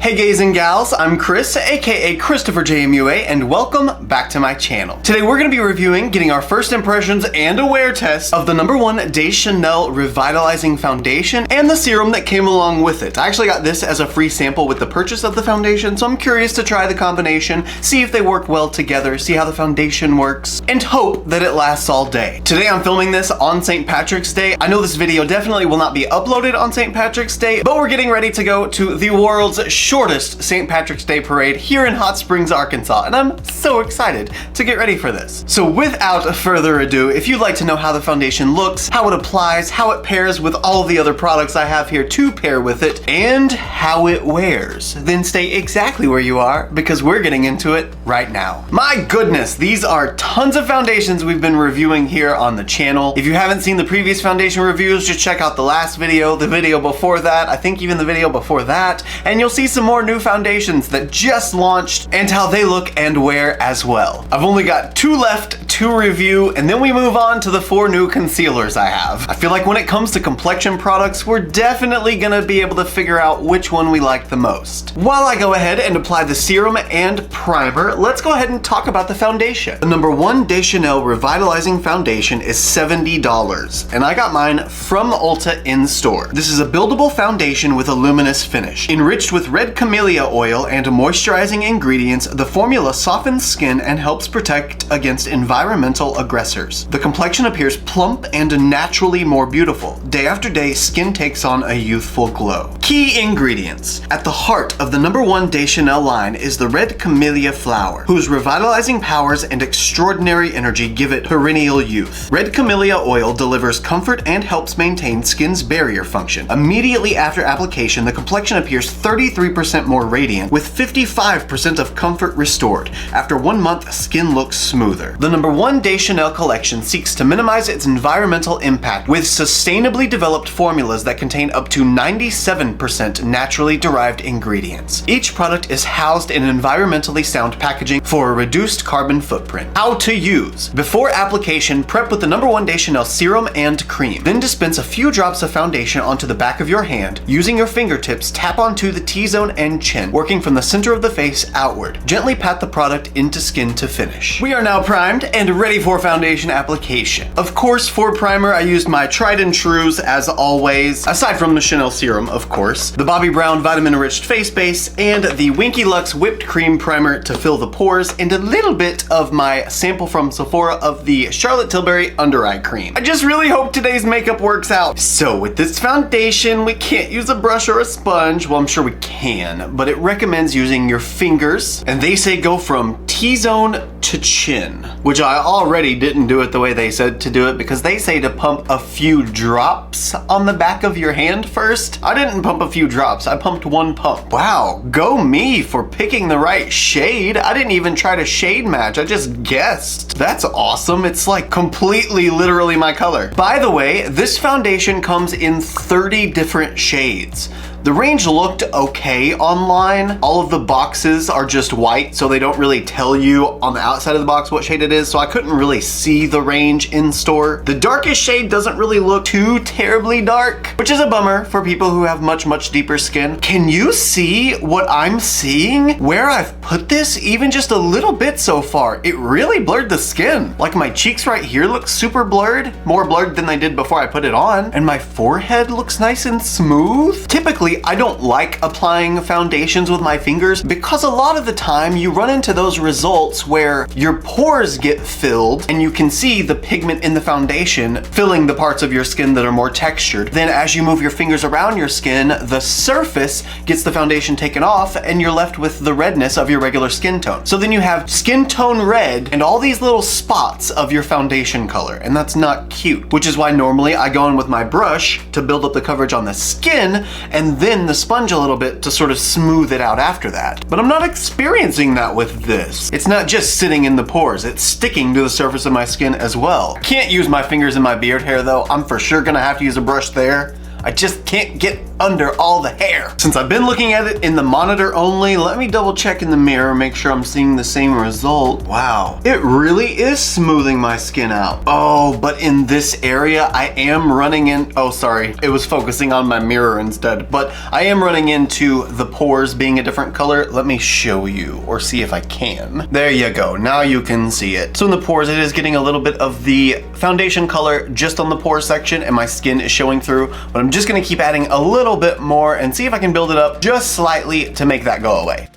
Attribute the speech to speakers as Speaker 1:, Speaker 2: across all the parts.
Speaker 1: Hey gays and gals, I'm Chris, aka ChristopherJMUA, and welcome back to my channel. Today we're going to be reviewing, getting our first impressions and a wear test of the #1 Deschanel Revitalizing Foundation and the serum that came along with it. I actually got this as a free sample with the purchase of the foundation, so I'm curious to try the combination, see if they work well together, see how the foundation works, and hope that it lasts all day. Today I'm filming this on St. Patrick's Day. I know this video definitely will not be uploaded on St. Patrick's Day, but we're getting ready to go to the world's shortest St. Patrick's Day parade here in Hot Springs, Arkansas, and I'm so excited to get ready for this. So without further ado, if you'd like to know how the foundation looks, how it applies, how it pairs with all of the other products I have here to pair with it, and how it wears, then stay exactly where you are because we're getting into it right now. My goodness, these are tons of foundations we've been reviewing here on the channel. If you haven't seen the previous foundation reviews, just check out the last video, the video before that, I think even the video before that, and you'll see some more new foundations that just launched and how they look and wear as well. I've only got 2 left to review, and then we move on to the 4 new concealers I have. I feel like when it comes to complexion products, we're definitely gonna be able to figure out which one we like the most. While I go ahead and apply the serum and primer, let's go ahead and talk about the foundation. The #1 Deschanel Revitalizing Foundation is $70, and I got mine from Ulta in store. This is a buildable foundation with a luminous finish. Enriched with red camellia oil and moisturizing ingredients, the formula softens skin and helps protect against environmental aggressors. The complexion appears plump and naturally more beautiful. Day after day, skin takes on a youthful glow. Key ingredients. At the heart of the #1 Deschanel line is the red camellia flower, whose revitalizing powers and extraordinary energy give it perennial youth. Red camellia oil delivers comfort and helps maintain skin's barrier function. Immediately after application, the complexion appears 33% more radiant, with 55% of comfort restored. After 1 month, skin looks smoother. The #1 Deschanel collection seeks to minimize its environmental impact with sustainably developed formulas that contain up to 97% naturally derived ingredients. Each product is housed in environmentally sound packaging for a reduced carbon footprint. How to use. Before application, prep with the #1 Deschanel serum and cream. Then dispense a few drops of foundation onto the back of your hand. Using your fingertips, tap onto the T-zone and chin, working from the center of the face outward. Gently pat the product into skin to finish. We are now primed and ready for foundation application. Of course, for primer, I used my tried and trues as always, aside from the Chanel serum, of course, the Bobbi Brown vitamin-enriched face base, and the Winky Lux whipped cream primer to fill the pores, and a little bit of my sample from Sephora of the Charlotte Tilbury under eye cream. I just really hope today's makeup works out. So with this foundation, we can't use a brush or a sponge. Well, I'm sure we can, but it recommends using your fingers, and they say go from T-zone to chin, which I already didn't do it the way they said to do it because they say to pump a few drops on the back of your hand first. I didn't pump a few drops, I pumped 1 pump. Wow, go me for picking the right shade. I didn't even try to shade match, I just guessed. That's awesome, it's like completely literally my color. By the way, this foundation comes in 30 different shades. The range looked okay online. All of the boxes are just white, so they don't really tell you on the outside of the box what shade it is, so I couldn't really see the range in store. The darkest shade doesn't really look too terribly dark, which is a bummer for people who have much deeper skin. Can you see what I'm seeing? Where I've put this, even just a little bit so far, it really blurred the skin. Like my cheeks right here look super blurred, more blurred than they did before I put it on, and my forehead looks nice and smooth. Typically, I don't like applying foundations with my fingers because a lot of the time you run into those results where your pores get filled and you can see the pigment in the foundation filling the parts of your skin that are more textured. Then as you move your fingers around your skin, the surface gets the foundation taken off and you're left with the redness of your regular skin tone. So then you have skin tone red and all these little spots of your foundation color, and that's not cute, which is why normally I go in with my brush to build up the coverage on the skin and then the sponge a little bit to sort of smooth it out after that. But I'm not experiencing that with this. It's not just sitting in the pores, it's sticking to the surface of my skin as well. I can't use my fingers in my beard hair though. I'm for sure gonna have to use a brush there. I just can't get under all the hair. Since I've been looking at it in the monitor only, let me double check in the mirror, make sure I'm seeing the same result. Wow, it really is smoothing my skin out. Oh, but in this area, I am running in, oh sorry, it was focusing on my mirror instead, but I am running into the pores being a different color. Let me show you, or see if I can. There you go, now you can see it. So in the pores, it is getting a little bit of the foundation color just on the pore section, and my skin is showing through, but I'm just gonna keep adding a little bit more and see if I can build it up just slightly to make that go away.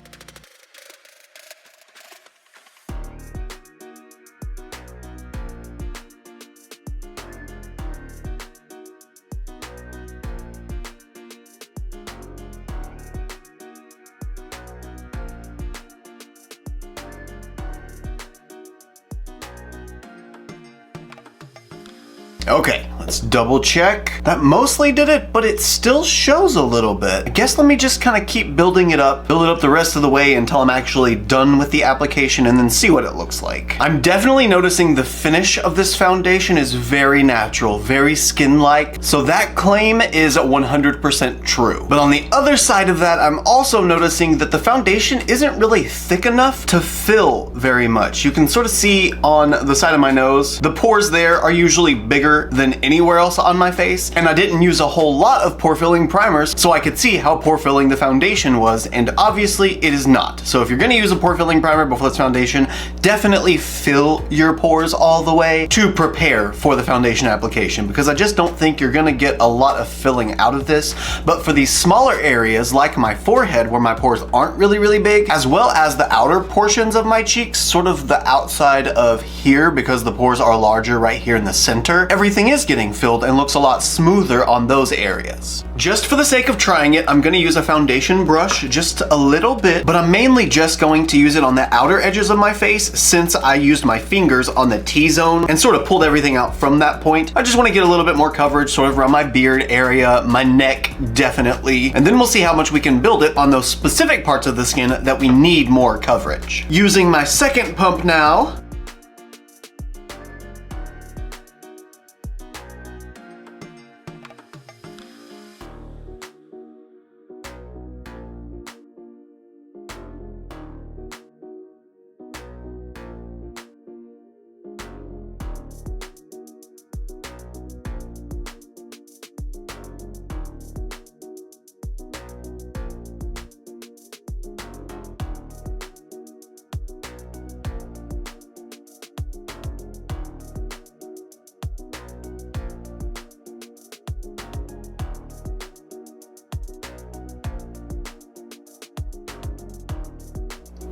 Speaker 1: Okay, let's double check. That mostly did it, but it still shows a little bit. I guess let me just kind of keep building it up, build it up the rest of the way until I'm actually done with the application and then see what it looks like. I'm definitely noticing the finish of this foundation is very natural, very skin-like, so that claim is 100% true. But on the other side of that, I'm also noticing that the foundation isn't really thick enough to fill very much. You can sort of see on the side of my nose, the pores there are usually bigger than anywhere else on my face, and I didn't use a whole lot of pore filling primers so I could see how pore filling the foundation was, and obviously it is not. So if you're gonna use a pore filling primer before this foundation, definitely fill your pores all the way to prepare for the foundation application, because I just don't think you're gonna get a lot of filling out of this. But for these smaller areas like my forehead where my pores aren't really big, as well as the outer portions of my cheeks, sort of the outside of here because the pores are larger right here in the center, everything is getting filled and looks a lot smoother on those areas. Just for the sake of trying it, I'm gonna use a foundation brush just a little bit, but I'm mainly just going to use it on the outer edges of my face since I used my fingers on the T-zone and sort of pulled everything out from that point. I just wanna get a little bit more coverage sort of around my beard area, my neck definitely, and then we'll see how much we can build it on those specific parts of the skin that we need more coverage. Using my second pump now,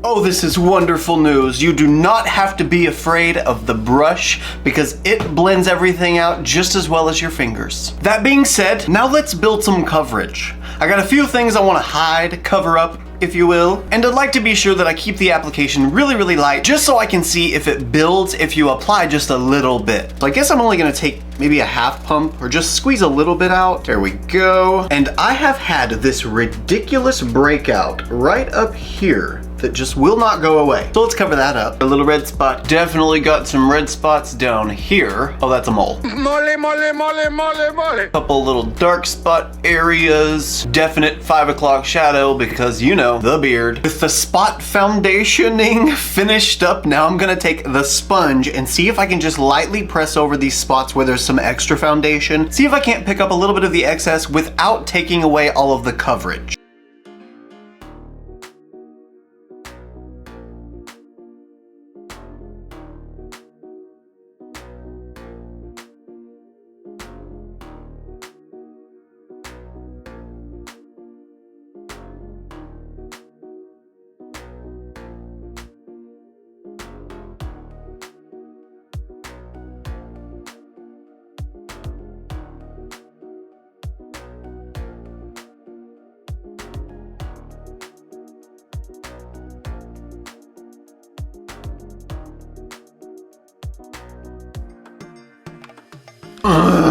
Speaker 1: oh, this is wonderful news. You do not have to be afraid of the brush because it blends everything out just as well as your fingers. That being said, now let's build some coverage. I got a few things I want to hide, cover up, if you will, and I'd like to be sure that I keep the application really light just so I can see if it builds if you apply just a little bit. So I guess I'm only gonna take maybe a half pump or just squeeze a little bit out. There we go. And I have had this ridiculous breakout right up here that just will not go away. So let's cover that up. A little red spot. Definitely got some red spots down here. Oh, that's a mole. Mole, mole, mole, mole, mole. Couple little dark spot areas. Definite 5 o'clock shadow because, you know, the beard. With the spot foundationing finished up, now I'm gonna take the sponge and see if I can just lightly press over these spots where there's some extra foundation. See if I can't pick up a little bit of the excess without taking away all of the coverage.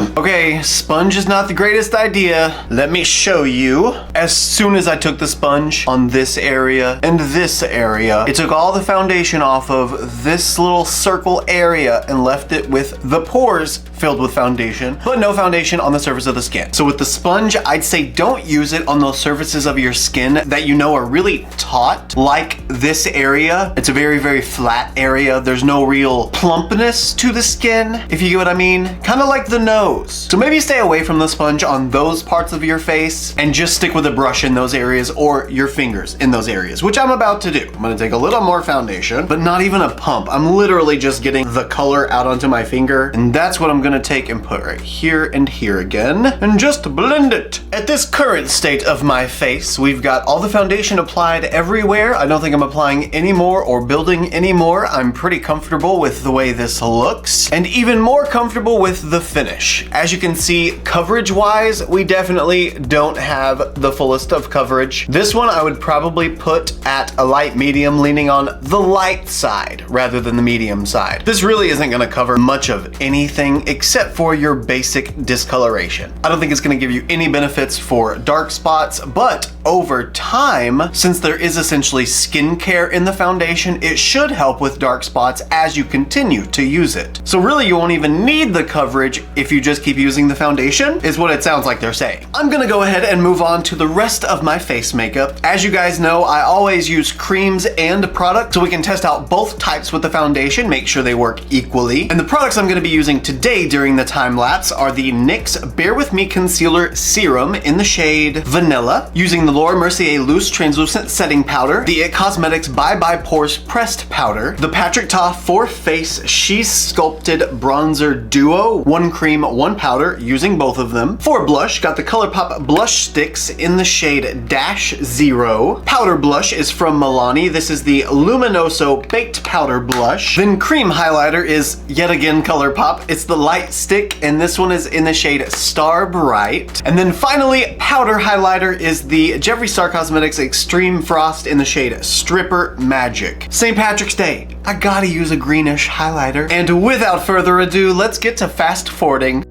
Speaker 1: Okay, sponge is not the greatest idea. Let me show you. As soon as I took the sponge on this area and this area, it took all the foundation off of this little circle area and left it with the pores filled with foundation, but no foundation on the surface of the skin. So with the sponge, I'd say don't use it on those surfaces of your skin that you know are really taut, like this area. It's a very, very flat area. There's no real plumpness to the skin, if you get what I mean. Kind of like the nose. So maybe stay away from the sponge on those parts of your face and just stick with a brush in those areas or your fingers in those areas, which I'm about to do. I'm gonna take a little more foundation, but not even a pump. I'm literally just getting the color out onto my finger, and that's what I'm gonna take and put right here and here again, and just blend it. At this current state of my face, we've got all the foundation applied everywhere. I don't think I'm applying any more or building any more. I'm pretty comfortable with the way this looks, and even more comfortable with the finish. As you can see, coverage-wise, we definitely don't have the fullest of coverage. This one I would probably put at a light medium, leaning on the light side rather than the medium side. This really isn't gonna cover much of anything except for your basic discoloration. I don't think it's gonna give you any benefits for dark spots, but over time, since there is essentially skincare in the foundation, it should help with dark spots as you continue to use it. So really, you won't even need the coverage if you just keep using the foundation, is what it sounds like they're saying. I'm gonna go ahead and move on to the rest of my face makeup. As you guys know, I always use creams and products so we can test out both types with the foundation, make sure they work equally. And the products I'm gonna be using today during the time lapse are the NYX Bare With Me Concealer Serum in the shade Vanilla, using the Laura Mercier Loose Translucent Setting Powder, the IT Cosmetics Bye Bye Pores Pressed Powder, the Patrick Ta For Face She's Sculpted Bronzer Duo, 1 cream, 1 powder, using both of them. For blush, got the ColourPop Blush Sticks in the shade Dash Zero. Powder blush is from Milani. This is the Luminoso Baked Powder Blush. Then cream highlighter is yet again ColourPop. It's the Light Stick, and this one is in the shade Star Bright. And then finally, powder highlighter is the Jeffree Star Cosmetics Extreme Frost in the shade Stripper Magic. St. Patrick's Day, I gotta use a greenish highlighter. And without further ado, let's get to fast forwarding.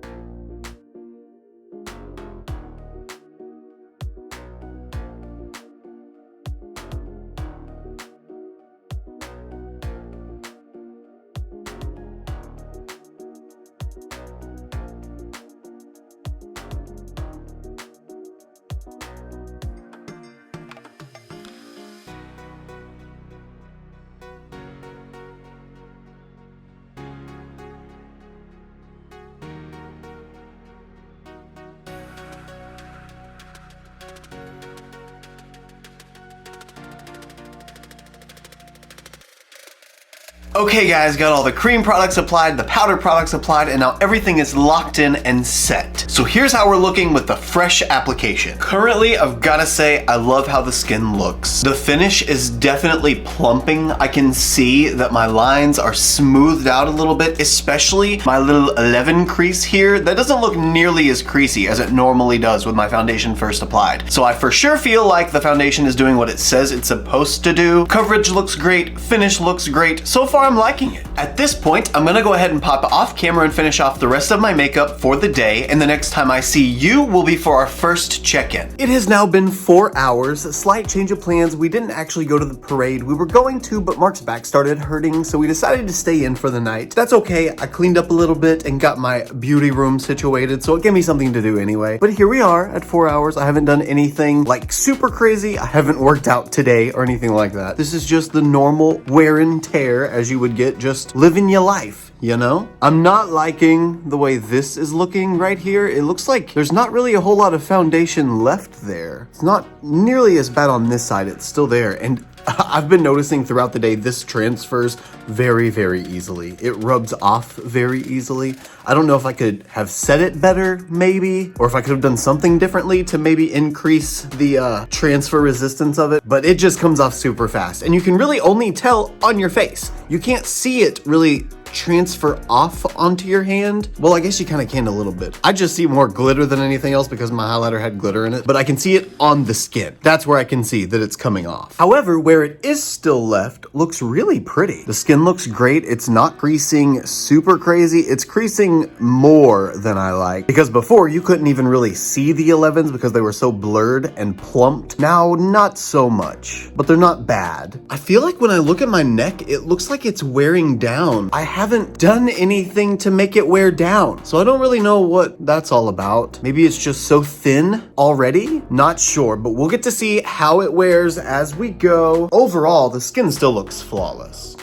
Speaker 1: Okay guys, got all the cream products applied, the powder products applied, and now everything is locked in and set. So here's how we're looking with the fresh application. Currently, I've gotta say, I love how the skin looks. The finish is definitely plumping. I can see that my lines are smoothed out a little bit, especially my little 11 crease here. That doesn't look nearly as creasy as it normally does with my foundation first applied. So I for sure feel like the foundation is doing what it says it's supposed to do. Coverage looks great, finish looks great. So far, I'm liking it. At this point, I'm gonna go ahead and pop off camera and finish off the rest of my makeup for the day, and the next time I see you will be for our first check-in. It has now been 4 hours, a slight change of plans. We didn't actually go to the parade. We were going to, but Mark's back started hurting, so we decided to stay in for the night. That's okay, I cleaned up a little bit and got my beauty room situated, so it gave me something to do anyway. But here we are at 4 hours. I haven't done anything like super crazy. I haven't worked out today or anything like that. This is just the normal wear and tear as you would get just living your life, you know? I'm not liking the way this is looking right here. It looks like there's not really a whole lot of foundation left there. It's not nearly as bad on this side. It's still there. And I've been noticing throughout the day, this transfers very, very easily. It rubs off very easily. I don't know if I could have set it better, maybe, or if I could have done something differently to maybe increase the transfer resistance of it, but it just comes off super fast. And you can really only tell on your face. You can't see it really transfer off onto your hand. Well, I guess you kind of can a little bit. I just see more glitter than anything else because my highlighter had glitter in it, but I can see it on the skin. That's where I can see that it's coming off. However, where it is still left looks really pretty. The skin looks great. It's not creasing super crazy. It's creasing more than I like, because before you couldn't even really see the 11s because they were so blurred and plumped. Now, not so much, but they're not bad. I feel like when I look at my neck, it looks like it's wearing down. I haven't done anything to make it wear down, so I don't really know what that's all about. Maybe it's just so thin already? Not sure, but we'll get to see how it wears as we go. Overall, the skin still looks flawless.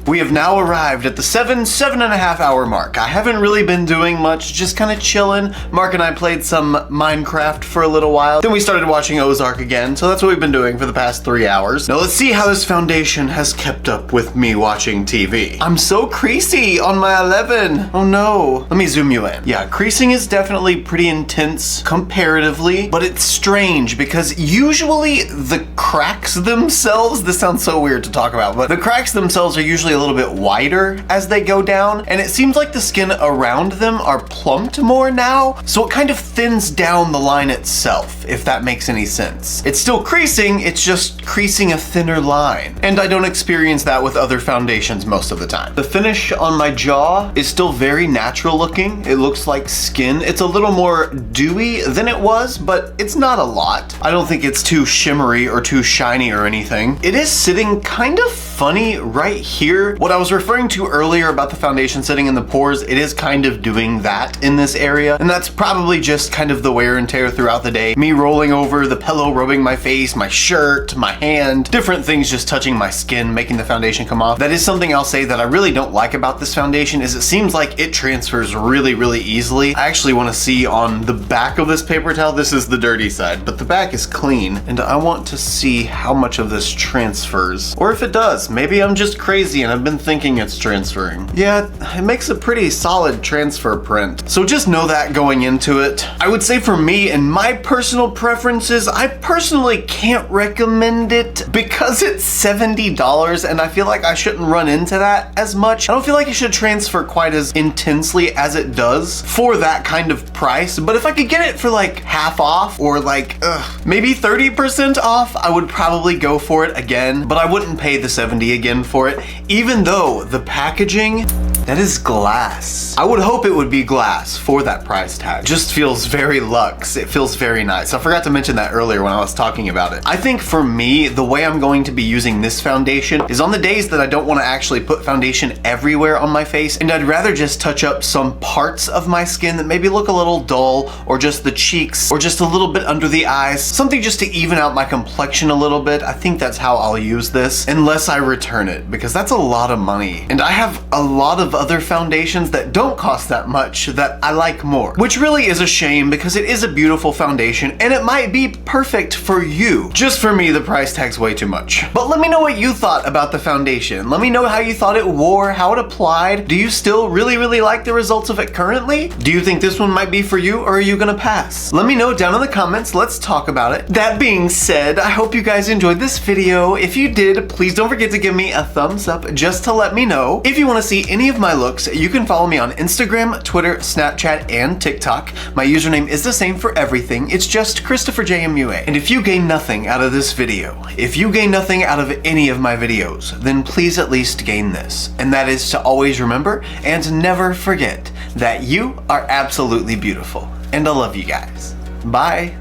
Speaker 1: We have now arrived at the 7.5 hour mark. I haven't really been doing much, just kind of chilling. Mark and I played some Minecraft for a little while. Then we started watching Ozark again, so that's what we've been doing for the past 3 hours. Now let's see how this foundation has kept up with me watching TV. I'm so creasy on my 11. Oh no. Let me zoom you in. Yeah, creasing is definitely pretty intense comparatively, but it's strange because usually the cracks themselves, this sounds so weird to talk about, but the cracks themselves are usually a little bit wider as they go down, and it seems like the skin around them are plumped more now, so it kind of thins down the line itself, if that makes any sense. It's still creasing, it's just creasing a thinner line, and I don't experience that with other foundations most of the time. The finish on my jaw is still very natural looking. It looks like skin. It's a little more dewy than it was, but it's not a lot. I don't think it's too shimmery or too shiny or anything. It is sitting kind of funny right here. What I was referring to earlier about the foundation sitting in the pores, it is kind of doing that in this area, and that's probably just kind of the wear and tear throughout the day. Me rolling over, the pillow rubbing my face, my shirt, my hand, different things just touching my skin, making the foundation come off. That is something I'll say that I really don't like about this foundation, is it seems like it transfers really, really easily. I actually want to see on the back of this paper towel, this is the dirty side, but the back is clean, and I want to see how much of this transfers, or if it does. Maybe I'm just crazy and I've been thinking it's transferring. Yeah, it makes a pretty solid transfer print. So just know that going into it. I would say for me and my personal preferences, I personally can't recommend it because it's $70 and I feel like I shouldn't run into that as much. I don't feel like it should transfer quite as intensely as it does for that kind of price. But if I could get it for like half off or like maybe 30% off, I would probably go for it again, but I wouldn't pay the $70 again for it, even though the packaging, that is glass. I would hope it would be glass for that price tag. Just feels very luxe. It feels very nice. I forgot to mention that earlier when I was talking about it. I think for me, the way I'm going to be using this foundation is on the days that I don't want to actually put foundation everywhere on my face, and I'd rather just touch up some parts of my skin that maybe look a little dull, or just the cheeks, or just a little bit under the eyes, something just to even out my complexion a little bit. I think that's how I'll use this, unless I return it, because that's a lot of money. And I have a lot of other foundations that don't cost that much that I like more, which really is a shame because it is a beautiful foundation and it might be perfect for you. Just for me, the price tag's way too much. But let me know what you thought about the foundation. Let me know how you thought it wore, how it applied. Do you still really, really like the results of it currently? Do you think this one might be for you, or are you gonna pass? Let me know down in the comments. Let's talk about it. That being said, I hope you guys enjoyed this video. If you did, please don't forget to give me a thumbs up just to let me know. If you want to see any of my looks, you can follow me on Instagram, Twitter, Snapchat, and TikTok. My username is the same for everything. It's just ChristopherJMUA. And if you gain nothing out of this video, if you gain nothing out of any of my videos, then please at least gain this. And that is to always remember and never forget that you are absolutely beautiful. And I love you guys. Bye.